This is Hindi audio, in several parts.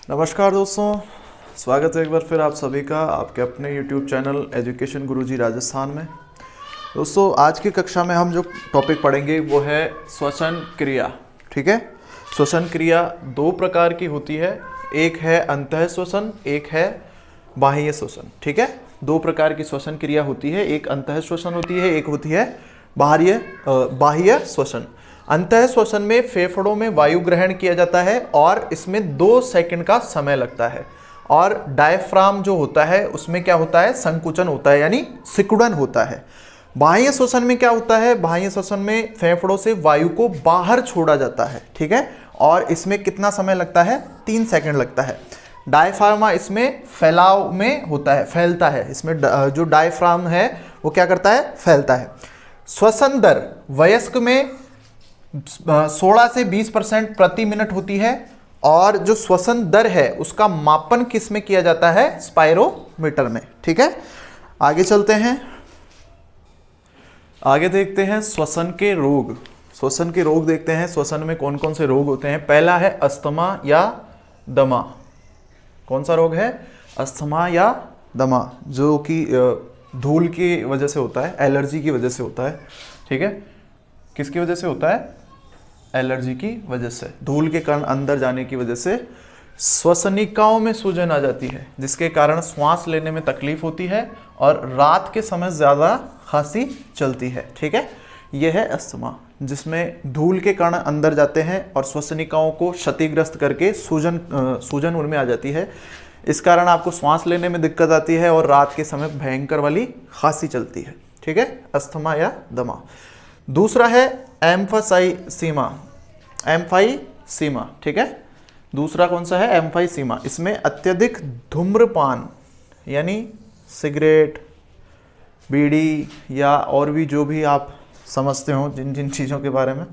नमस्कार दोस्तों, स्वागत है एक बार फिर आप सभी का आपके अपने YouTube चैनल एजुकेशन गुरुजी राजस्थान में। दोस्तों आज की कक्षा में हम जो टॉपिक पढ़ेंगे वो है श्वसन क्रिया। ठीक है, श्वसन क्रिया दो प्रकार की होती है, एक है अंतः श्वसन, एक है बाह्य श्वसन। ठीक है, दो प्रकार की श्वसन क्रिया होती है, एक अंतः श्वसन होती है, एक होती है बाह्य श्वसन। अंतः श्वसन में फेफड़ों में वायु ग्रहण किया जाता है और इसमें 2 सेकंड का समय लगता है। और डायफ्राम जो होता है उसमें क्या होता है, संकुचन होता है, यानी सिकुड़न होता है। बाह्य श्वसन में क्या होता है, बाह्य श्वसन में फेफड़ों से वायु को बाहर छोड़ा जाता है। ठीक है, और इसमें कितना समय लगता है, 3 सेकंड लगता है। डायफ्रामा इसमें फैलाव में होता है, फैलता है। इसमें जो डायफ्राम है वो क्या करता है, फैलता है। श्वसन दर वयस्क में 16 से 20% प्रति मिनट होती है और जो श्वसन दर है उसका मापन किस में किया जाता है, स्पायरोमीटर में। ठीक है, आगे चलते हैं, आगे देखते हैं श्वसन के रोग। श्वसन के रोग देखते हैं, श्वसन में कौन कौन से रोग होते हैं। पहला है अस्थमा या दमा। कौन सा रोग है, अस्थमा या दमा, जो कि धूल की वजह से होता है, एलर्जी की वजह से होता है। ठीक है, किसकी वजह से होता है, एलर्जी की वजह से, धूल के कण अंदर जाने की वजह से श्वसनिकाओं में सूजन आ जाती है, जिसके कारण श्वास लेने में तकलीफ होती है और रात के समय ज़्यादा खांसी चलती है। ठीक है, यह है अस्थमा, जिसमें धूल के कण अंदर जाते हैं और श्वसनिकाओं को क्षतिग्रस्त करके सूजन उनमें आ जाती है। इस कारण आपको श्वास लेने में दिक्कत आती है और रात के समय भयंकर वाली खांसी चलती है। ठीक है, अस्थमा या दमा। दूसरा है एम्फाइसीमा। ठीक है, दूसरा कौन सा है, एम्फाइसीमा। इसमें अत्यधिक धूम्रपान यानी सिगरेट, बीड़ी या और भी जो भी आप समझते हो जिन जिन चीज़ों के बारे में।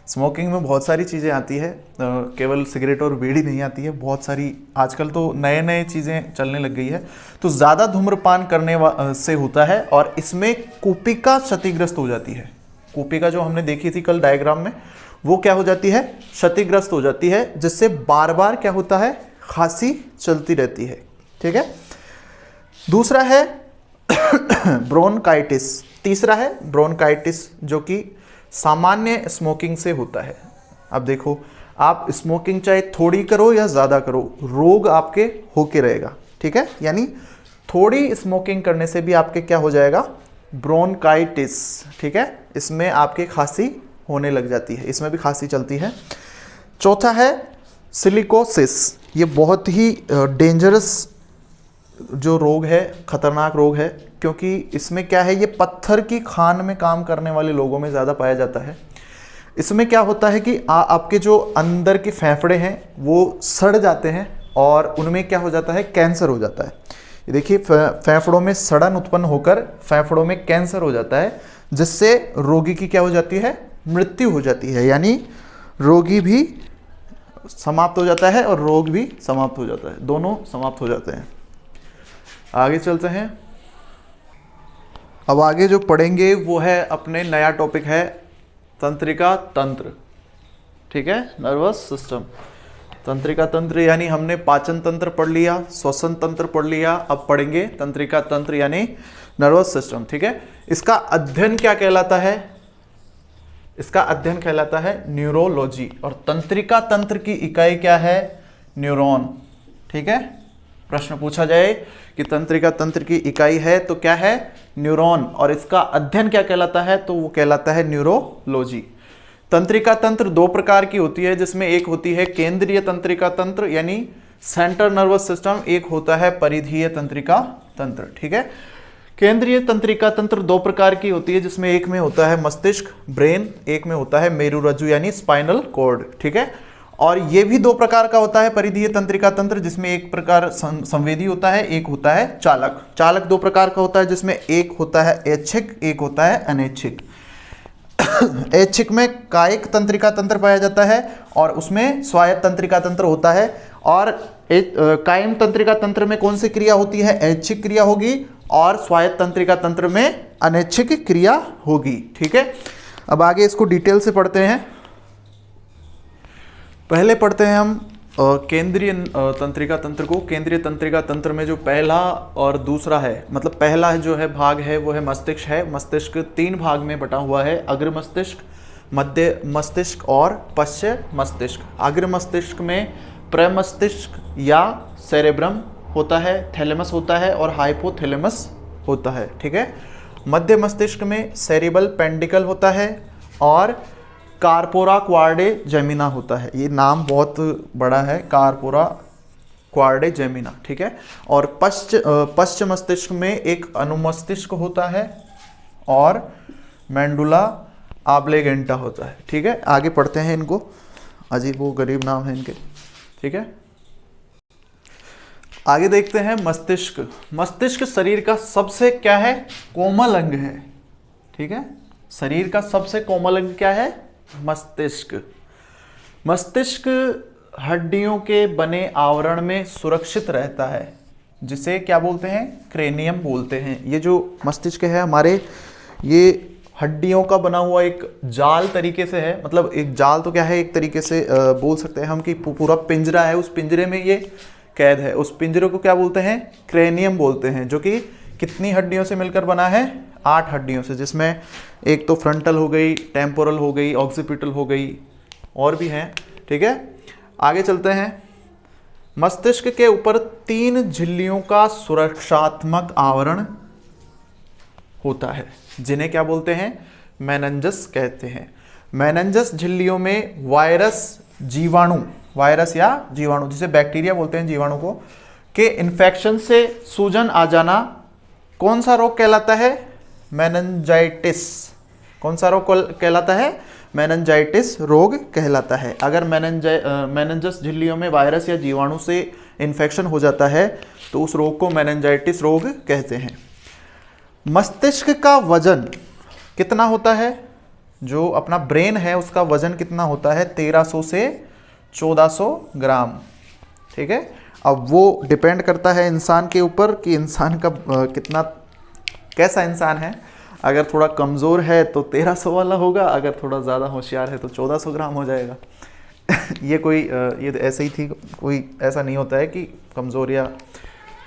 स्मोकिंग में बहुत सारी चीज़ें आती है, केवल सिगरेट और बीड़ी नहीं आती है, बहुत सारी आजकल तो नए नए चीज़ें चलने लग गई है। तो ज़्यादा धूम्रपान करने से होता है और इसमें कुपिका क्षतिग्रस्त हो जाती है। कुपिका जो हमने देखी थी कल डायग्राम में, वो क्या हो जाती है, क्षतिग्रस्त हो जाती है, जिससे बार बार क्या होता है, खांसी चलती रहती है। ठीक है, दूसरा है ब्रोंकाइटिस। तीसरा है ब्रोंकाइटिस, जो कि सामान्य स्मोकिंग से होता है। अब देखो, आप स्मोकिंग चाहे थोड़ी करो या ज़्यादा करो, रोग आपके होके रहेगा। ठीक है, यानी थोड़ी स्मोकिंग करने से भी आपके क्या हो जाएगा, ब्रोंकाइटिस। ठीक है, इसमें आपके खांसी होने लग जाती है, इसमें भी खांसी चलती है। चौथा है सिलिकोसिस। ये बहुत ही डेंजरस जो रोग है, खतरनाक रोग है, क्योंकि इसमें क्या है, ये पत्थर की खान में काम करने वाले लोगों में ज़्यादा पाया जाता है। इसमें क्या होता है कि आपके जो अंदर के फेफड़े हैं वो सड़ जाते हैं और उनमें क्या हो जाता है, कैंसर हो जाता है। ये देखिए, फेफड़ों में सड़न उत्पन्न होकर फेफड़ों में कैंसर हो जाता है, जिससे रोगी की क्या हो जाती है, मृत्यु हो जाती है। यानी रोगी भी समाप्त हो जाता है और रोग भी समाप्त हो जाता है, दोनों समाप्त हो जाते हैं। आगे चलते हैं, अब आगे जो पढ़ेंगे वो है अपने नया टॉपिक है तंत्रिका तंत्र। ठीक है, नर्वस सिस्टम। तंत्रिका तंत्र यानी हमने पाचन तंत्र पढ़ लिया, श्वसन तंत्र पढ़ लिया, अब पढ़ेंगे तंत्रिका तंत्र यानी नर्वस सिस्टम। ठीक है, इसका अध्ययन क्या कहलाता है, इसका अध्ययन कहलाता है न्यूरोलॉजी। और तंत्रिका तंत्र की इकाई क्या है, न्यूरॉन। ठीक है, प्रश्न पूछा जाए कि तंत्रिका तंत्र की इकाई है तो क्या है, न्यूरॉन, और इसका अध्ययन क्या कहलाता है, तो वो कहलाता है न्यूरोलॉजी। तंत्रिका तंत्र 2 प्रकार की होती है, जिसमें एक होती है केंद्रीय तंत्रिका तंत्र यानी सेंट्रल नर्वस सिस्टम, एक होता है परिधीय तंत्रिका तंत्र। ठीक है, केंद्रीय तंत्रिका तंत्र 2 प्रकार की होती है, जिसमें एक में होता है मस्तिष्क, ब्रेन, एक में होता है मेरुरज्जु यानी स्पाइनल कॉर्ड। ठीक है, और ये भी 2 प्रकार का होता है परिधीय तंत्रिका तंत्र, जिसमें एक प्रकार संवेदी होता है, एक होता है चालक। चालक 2 प्रकार का होता है, जिसमें एक होता है ऐच्छिक, एक होता है अनैच्छिक। ऐच्छिक में कायिक तंत्रिका तंत्र पाया जाता है और उसमें स्वायत्त तंत्रिका तंत्र होता है। और कायिक तंत्रिका तंत्र में कौन सी क्रिया होती है, ऐच्छिक क्रिया होगी, और स्वायत्त तंत्रिका तंत्र में अनैच्छिक क्रिया होगी। ठीक है, अब आगे इसको डिटेल से पढ़ते हैं। पहले पढ़ते हैं हम केंद्रीय तंत्रिका तंत्र को केंद्रीय तंत्रिका तंत्र में जो पहला और दूसरा है, मतलब पहला जो है भाग है वो है मस्तिष्क है। मस्तिष्क 3 भाग में बटा हुआ है, अग्र मस्तिष्क, मध्य मस्तिष्क और पश्च मस्तिष्क। अग्र मस्तिष्क में प्रमस्तिष्क या सेरेब्रम होता है, थैलेमस होता है और हाइपोथैलेमस होता है, ठीक है। मध्य मस्तिष्क में सेरिबल पेंडिकल होता है और कार्पोरा क्वार्डे जेमिना होता है। ये नाम बहुत बड़ा है, कार्पोरा क्वार्डे जेमिना, ठीक है। और पश्च मस्तिष्क में एक अनुमस्तिष्क होता है और मेंडुला आब्लेगेंटा होता है, ठीक है। आगे पढ़ते हैं इनको, अजीब वो गरीब नाम है इनके, ठीक है। आगे देखते हैं मस्तिष्क। मस्तिष्क शरीर का सबसे क्या है, कोमल अंग है, ठीक है। शरीर का सबसे कोमल अंग क्या है, मस्तिष्क। मस्तिष्क हड्डियों के बने आवरण में सुरक्षित रहता है, जिसे क्या बोलते हैं, क्रेनियम बोलते हैं। ये जो मस्तिष्क है हमारे, ये हड्डियों का बना हुआ एक जाल तरीके से है, मतलब एक जाल तो क्या है, एक तरीके से बोल सकते हैं हम कि पूरा पिंजरा है, उस पिंजरे में ये कैद है। उस पिंजरे को क्या बोलते हैं, क्रेनियम बोलते हैं, जो कि कितनी हड्डियों से मिलकर बना है, 8 हड्डियों से, जिसमें एक तो फ्रंटल हो गई, टेम्पोरल हो गई, ऑक्सीपिटल हो गई, और भी हैं, ठीक है। आगे चलते हैं। मस्तिष्क के ऊपर 3 झिल्लियों का सुरक्षात्मक आवरण होता है, जिन्हें क्या बोलते हैं, मेनिंजस कहते हैं। मेनिंजस झिल्लियों में वायरस, जीवाणु, वायरस या जीवाणु, जिसे बैक्टीरिया बोलते हैं जीवाणु को, के इन्फेक्शन से सूजन आ जाना कौन सा रोग कहलाता है, मेनिंजाइटिस। कौन सा रोग कहलाता है, मेनिंजाइटिस रोग कहलाता है। अगर मेनिंजस झिल्लियों में वायरस या जीवाणु से इन्फेक्शन हो जाता है तो उस रोग को मेनिंजाइटिस रोग कहते हैं। मस्तिष्क का वजन कितना होता है, जो अपना ब्रेन है उसका वजन कितना होता है, 1300 से 1400 ग्राम, ठीक है। अब वो डिपेंड करता है इंसान के ऊपर कि इंसान का कितना, कैसा इंसान है। अगर थोड़ा कमज़ोर है तो 1300 वाला होगा, अगर थोड़ा ज़्यादा होशियार है तो 1400 ग्राम हो जाएगा। ये ऐसे ही थी, कोई ऐसा नहीं होता है कि कमज़ोर या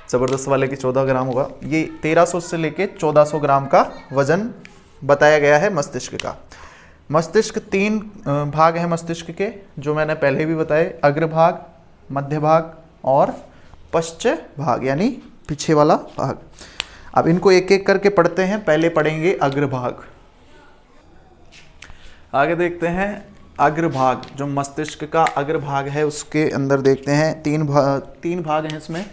ज़बरदस्त वाले की 14 ग्राम होगा। ये 1300 से लेके 1400 ग्राम का वजन बताया गया है मस्तिष्क का। मस्तिष्क 3 भाग हैं मस्तिष्क के, जो मैंने पहले भी बताए, अग्रभाग, मध्य भाग और पश्च भाग, यानी पीछे वाला भाग। अब इनको एक एक करके पढ़ते हैं। पहले पढ़ेंगे अग्रभाग। आगे देखते हैं अग्रभाग, जो मस्तिष्क का अग्रभाग है उसके अंदर देखते हैं 3 भाग हैं इसमें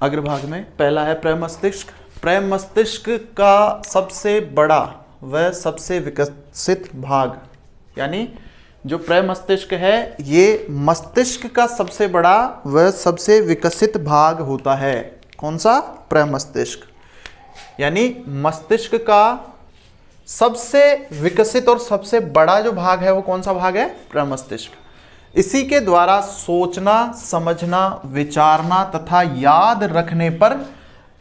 अग्रभाग में। पहला है प्रमस्तिष्क। प्रमस्तिष्क का सबसे बड़ा व सबसे विकसित भाग, यानी जो प्रमस्तिष्क है ये मस्तिष्क का सबसे बड़ा व सबसे विकसित भाग होता है। कौन सा, प्रमस्तिष्क। यानी मस्तिष्क का सबसे विकसित और सबसे बड़ा जो भाग है वो कौन सा भाग है, प्रमस्तिष्क। इसी के द्वारा सोचना, समझना, विचारना तथा याद रखने पर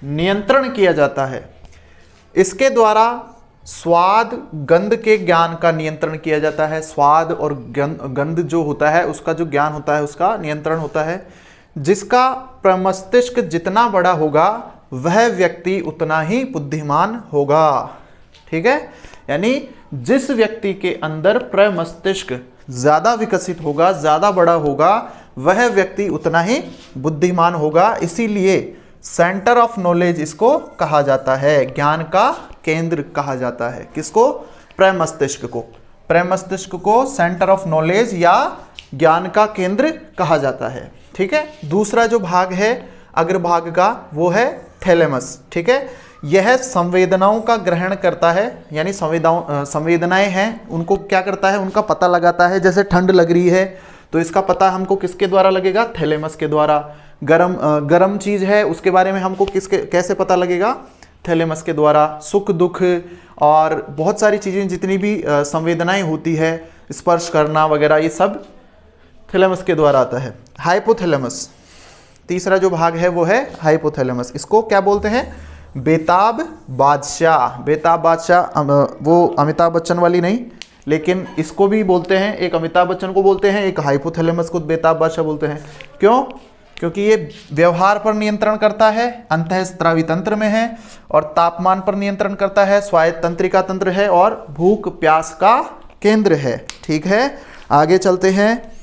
नियंत्रण किया जाता है। इसके द्वारा स्वाद, गंध के ज्ञान का नियंत्रण किया जाता है। स्वाद और गंध जो होता है उसका जो ज्ञान होता है उसका नियंत्रण होता है। जिसका प्रमस्तिष्क जितना बड़ा होगा वह व्यक्ति उतना ही बुद्धिमान होगा, ठीक है। यानी जिस व्यक्ति के अंदर प्रमस्तिष्क ज्यादा विकसित होगा, ज्यादा बड़ा होगा, वह व्यक्ति उतना ही बुद्धिमान होगा। इसीलिए सेंटर ऑफ नॉलेज इसको कहा जाता है, ज्ञान का केंद्र कहा जाता है। किसको, प्रमस्तिष्क को। प्रमस्तिष्क को सेंटर ऑफ नॉलेज या ज्ञान का केंद्र कहा जाता है, ठीक है। दूसरा जो भाग है अग्रभाग का वो है थैलेमस, ठीक है। यह संवेदनाओं का ग्रहण करता है, यानी संवेदनाएं हैं उनको क्या करता है, उनका पता लगाता है। जैसे ठंड लग रही है तो इसका पता हमको किसके द्वारा लगेगा, थैलेमस के द्वारा। गरम चीज है उसके बारे में हमको कैसे पता लगेगा, थैलेमस के द्वारा। सुख दुख और बहुत सारी चीजें, जितनी भी संवेदनाएं होती है, स्पर्श करना वगैरह, ये सब थैलेमस के द्वारा आता है। हाइपोथैलेमस, तीसरा जो भाग है वो है हाइपोथैलेमस। इसको क्या बोलते हैं, बेताब बादशाह। बेताब बादशाह वो अमिताभ बच्चन वाली नहीं, लेकिन इसको भी बोलते हैं, एक अमिताभ बच्चन को बोलते हैं, एक हाइपोथैलेमस को बेताब बादशाह बोलते हैं। क्यों? क्योंकि ये व्यवहार पर नियंत्रण करता है, अंतःस्रावी तंत्र में है, और तापमान पर नियंत्रण करता है, स्वायत्त तंत्रिका तंत्र है, और भूख प्यास का केंद्र है। ठीक है, आगे चलते हैं।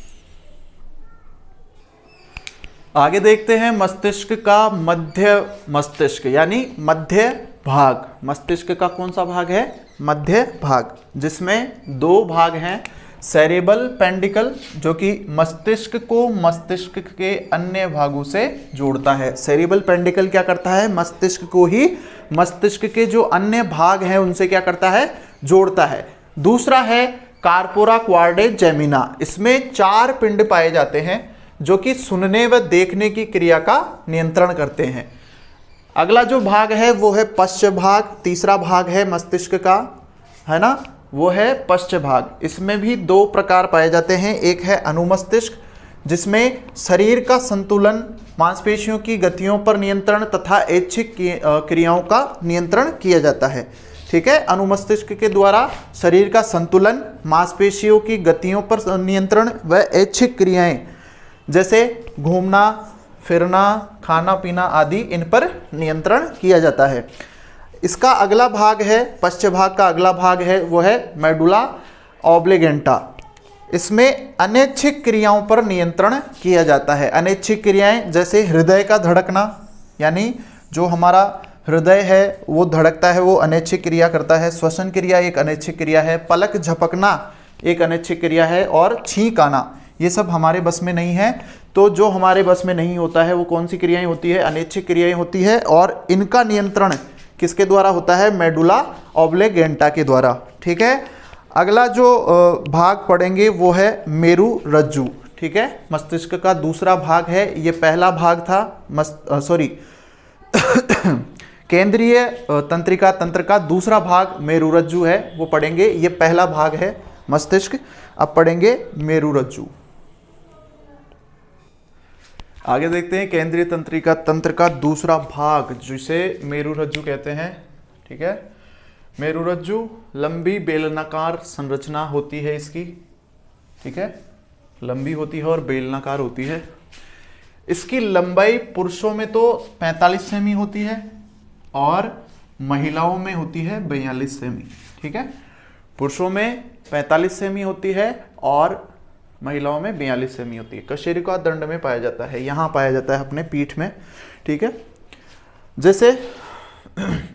आगे देखते हैं मस्तिष्क का मध्य मस्तिष्क यानी मध्य भाग। मस्तिष्क का कौन सा भाग है? मध्य भाग, जिसमें दो भाग हैं। सेरेबल पेंडिकल जो कि मस्तिष्क को मस्तिष्क के अन्य भागों से जोड़ता है। सेरेबल पेंडिकल क्या करता है? मस्तिष्क को ही मस्तिष्क के जो अन्य भाग हैं उनसे क्या करता है? जोड़ता है। दूसरा है कार्पोरा क्वाड्रे जेमिना। इसमें 4 पिंड पाए जाते हैं जो कि सुनने व देखने की क्रिया का नियंत्रण करते हैं। अगला जो भाग है वो है पश्च भाग। तीसरा भाग है मस्तिष्क का, है ना, वो है पश्च भाग। इसमें भी 2 प्रकार पाए जाते हैं। एक है अनुमस्तिष्क जिसमें शरीर का संतुलन, मांसपेशियों की गतियों पर नियंत्रण तथा ऐच्छिक क्रियाओं का नियंत्रण किया जाता है। ठीक है, अनुमस्तिष्क के द्वारा शरीर का संतुलन, मांसपेशियों की गतियों पर नियंत्रण व ऐच्छिक क्रियाएं जैसे घूमना, फिरना, खाना पीना आदि इन पर नियंत्रण किया जाता है। इसका अगला भाग है, पश्च भाग का अगला भाग है वो है मेडुला ऑब्लिगेंटा। इसमें अनैच्छिक क्रियाओं पर नियंत्रण किया जाता है। अनैच्छिक क्रियाएं जैसे हृदय का धड़कना, यानी जो हमारा हृदय है वो धड़कता है, वो अनैच्छिक क्रिया करता है। श्वसन क्रिया एक अनैच्छिक क्रिया है। पलक झपकना एक अनैच्छिक क्रिया है। और छींक आना, ये सब हमारे बस में नहीं है। तो जो हमारे बस में नहीं होता है वो कौन सी क्रियाएं होती है? अनैच्छिक क्रियाएं होती है। और इनका नियंत्रण किसके द्वारा होता है? मेडुला ऑब्लिगेंटा के द्वारा। ठीक है, अगला जो भाग पढ़ेंगे वो है मेरु रज्जु। ठीक है, मस्तिष्क का दूसरा भाग है। ये पहला भाग था केंद्रीय तंत्रिका तंत्र का दूसरा भाग मेरु रज्जु है, वो पढ़ेंगे। ये पहला भाग है मस्तिष्क। अब पढ़ेंगे मेरु रज्जु। आगे देखते हैं केंद्रीय तंत्रिका तंत्र का दूसरा भाग जिसे मेरु रज्जु कहते हैं। ठीक है, मेरु रज्जु लंबी बेलनाकार संरचना होती है इसकी। ठीक है, लंबी होती है और बेलनाकार होती है। इसकी लंबाई पुरुषों में तो 45 सेमी होती है और महिलाओं में होती है 42 सेमी। ठीक है, पुरुषों में 45 सेमी होती है और महिलाओं में 42 सेमी होती है। कशेरुका दंड में पाया जाता है, यहाँ पाया जाता है अपने पीठ में। ठीक है, जैसे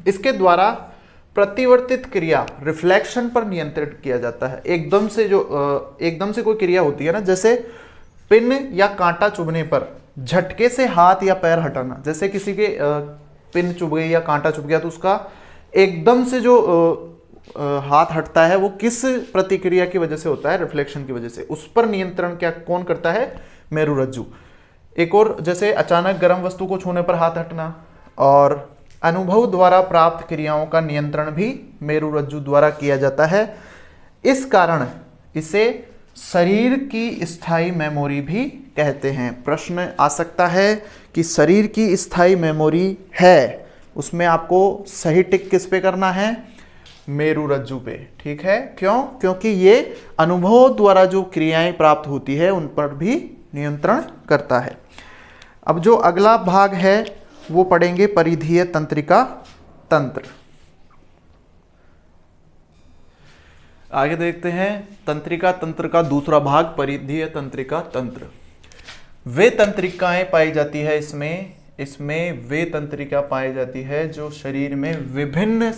इसके द्वारा प्रतिवर्तित क्रिया रिफ्लेक्शन पर नियंत्रित किया जाता है। एकदम से कोई क्रिया होती है ना, जैसे पिन या कांटा चुभने पर झटके से हाथ या पैर हटाना। जैसे किसी के पिन चुभ गई या कांटा चुभ गया तो उसका एकदम से जो हाथ हटता है वो किस प्रतिक्रिया की वजह से होता है? रिफ्लेक्शन की वजह से। उस पर नियंत्रण कौन करता है? मेरु रज्जु। एक और जैसे अचानक गर्म वस्तु को छूने पर हाथ हटना। और अनुभव द्वारा प्राप्त क्रियाओं का नियंत्रण भी मेरु रज्जु द्वारा किया जाता है। इस कारण इसे शरीर की स्थायी मेमोरी भी कहते हैं। प्रश्न आ सकता है कि शरीर की स्थायी मेमोरी है, उसमें आपको सही टिक किस पे करना है? मेरु रज्जु पे। ठीक है, क्यों? क्योंकि ये अनुभव द्वारा जो क्रियाएं प्राप्त होती है उन पर भी नियंत्रण करता है। अब जो अगला भाग है वो पढ़ेंगे परिधीय तंत्रिका तंत्र। आगे देखते हैं तंत्रिका तंत्र का दूसरा भाग परिधीय तंत्रिका तंत्र। वे तंत्रिकाएं पाई जाती है इसमें वे तंत्रिका पाई जाती है जो शरीर में विभिन्न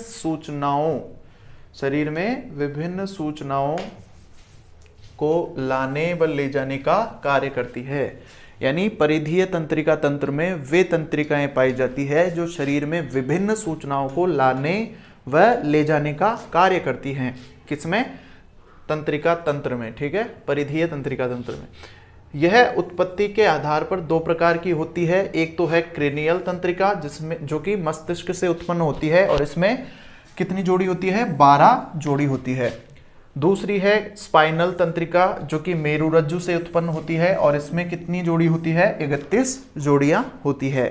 सूचनाओं को लाने व ले जाने का कार्य करती है। यानी परिधीय तंत्रिका तंत्र में वे तंत्रिकाएं पाई जाती है जो शरीर में विभिन्न सूचनाओं को लाने व ले जाने का कार्य करती हैं। किसमें? तंत्रिका तंत्र में। ठीक है, परिधीय तंत्रिका तंत्र में। यह उत्पत्ति के आधार पर 2 प्रकार की होती है। एक तो है क्रेनियल तंत्रिका जो कि मस्तिष्क से उत्पन्न होती है और इसमें कितनी जोड़ी होती है? 12 जोड़ी होती है। दूसरी है स्पाइनल तंत्रिका जो कि मेरु रज्जु से उत्पन्न होती है और इसमें कितनी जोड़ी होती है? 31 जोड़ियां होती है।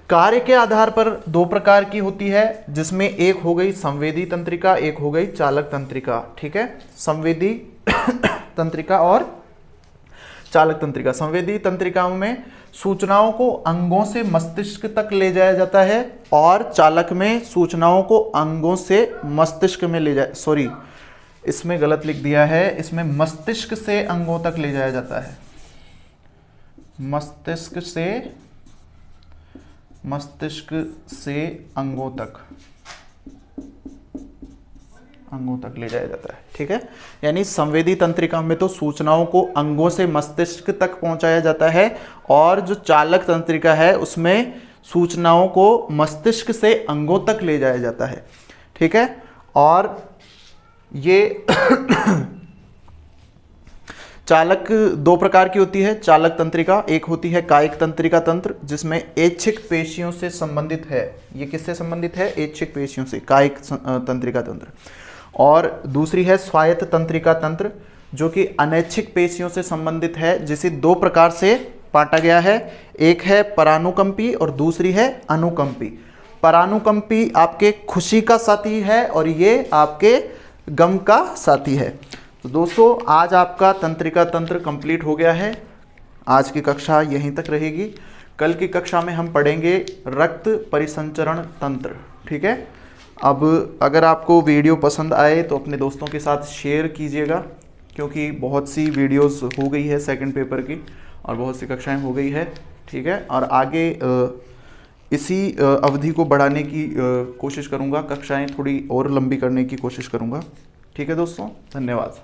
कार्य के आधार पर दो प्रकार की होती है, जिसमें एक हो गई संवेदी तंत्रिका, एक हो गई चालक तंत्रिका। ठीक है, संवेदी तंत्रिका और चालक तंत्रिका। संवेदी तंत्रिकाओं में सूचनाओं को अंगों से मस्तिष्क तक ले जाया जाता है और चालक में सूचनाओं को अंगों से मस्तिष्क में ले जाए, सॉरी इसमें गलत लिख दिया है, इसमें मस्तिष्क से अंगों तक ले जाया जाता है। मस्तिष्क से अंगों तक ले जाया जाता है। ठीक है, यानी संवेदी तंत्रिका में तो सूचनाओं को अंगों से मस्तिष्क तक पहुंचाया जाता है और जो चालक तंत्रिका है उसमें सूचनाओं को मस्तिष्क से अंगों तक ले जाया जाता है। ठीक है, और ये चालक दो प्रकार की होती है चालक तंत्रिका। एक होती है कायिक तंत्रिका तंत्र, जिसमें ऐच्छिक पेशियों से संबंधित है। ये किससे संबंधित है? ऐच्छिक पेशियों से, कायिक तंत्रिका तंत्र। और दूसरी है स्वायत्त तंत्रिका तंत्र, जो कि अनैच्छिक पेशियों से संबंधित है, जिसे दो प्रकार से बांटा गया है। एक है परानुकंपी और दूसरी है अनुकंपी। परानुकंपी आपके खुशी का साथी है और ये आपके गम का साथी है। तो दोस्तों आज आपका तंत्रिका तंत्र कंप्लीट हो गया है। आज की कक्षा यहीं तक रहेगी। कल की कक्षा में हम पढ़ेंगे रक्त परिसंचरण तंत्र। ठीक है, अब अगर आपको वीडियो पसंद आए तो अपने दोस्तों के साथ शेयर कीजिएगा, क्योंकि बहुत सी वीडियोस हो गई है सेकंड पेपर की और बहुत सी कक्षाएं हो गई है। ठीक है, और आगे इसी अवधि को बढ़ाने की कोशिश करूंगा, कक्षाएं थोड़ी और लंबी करने की कोशिश करूंगा। ठीक है दोस्तों, धन्यवाद।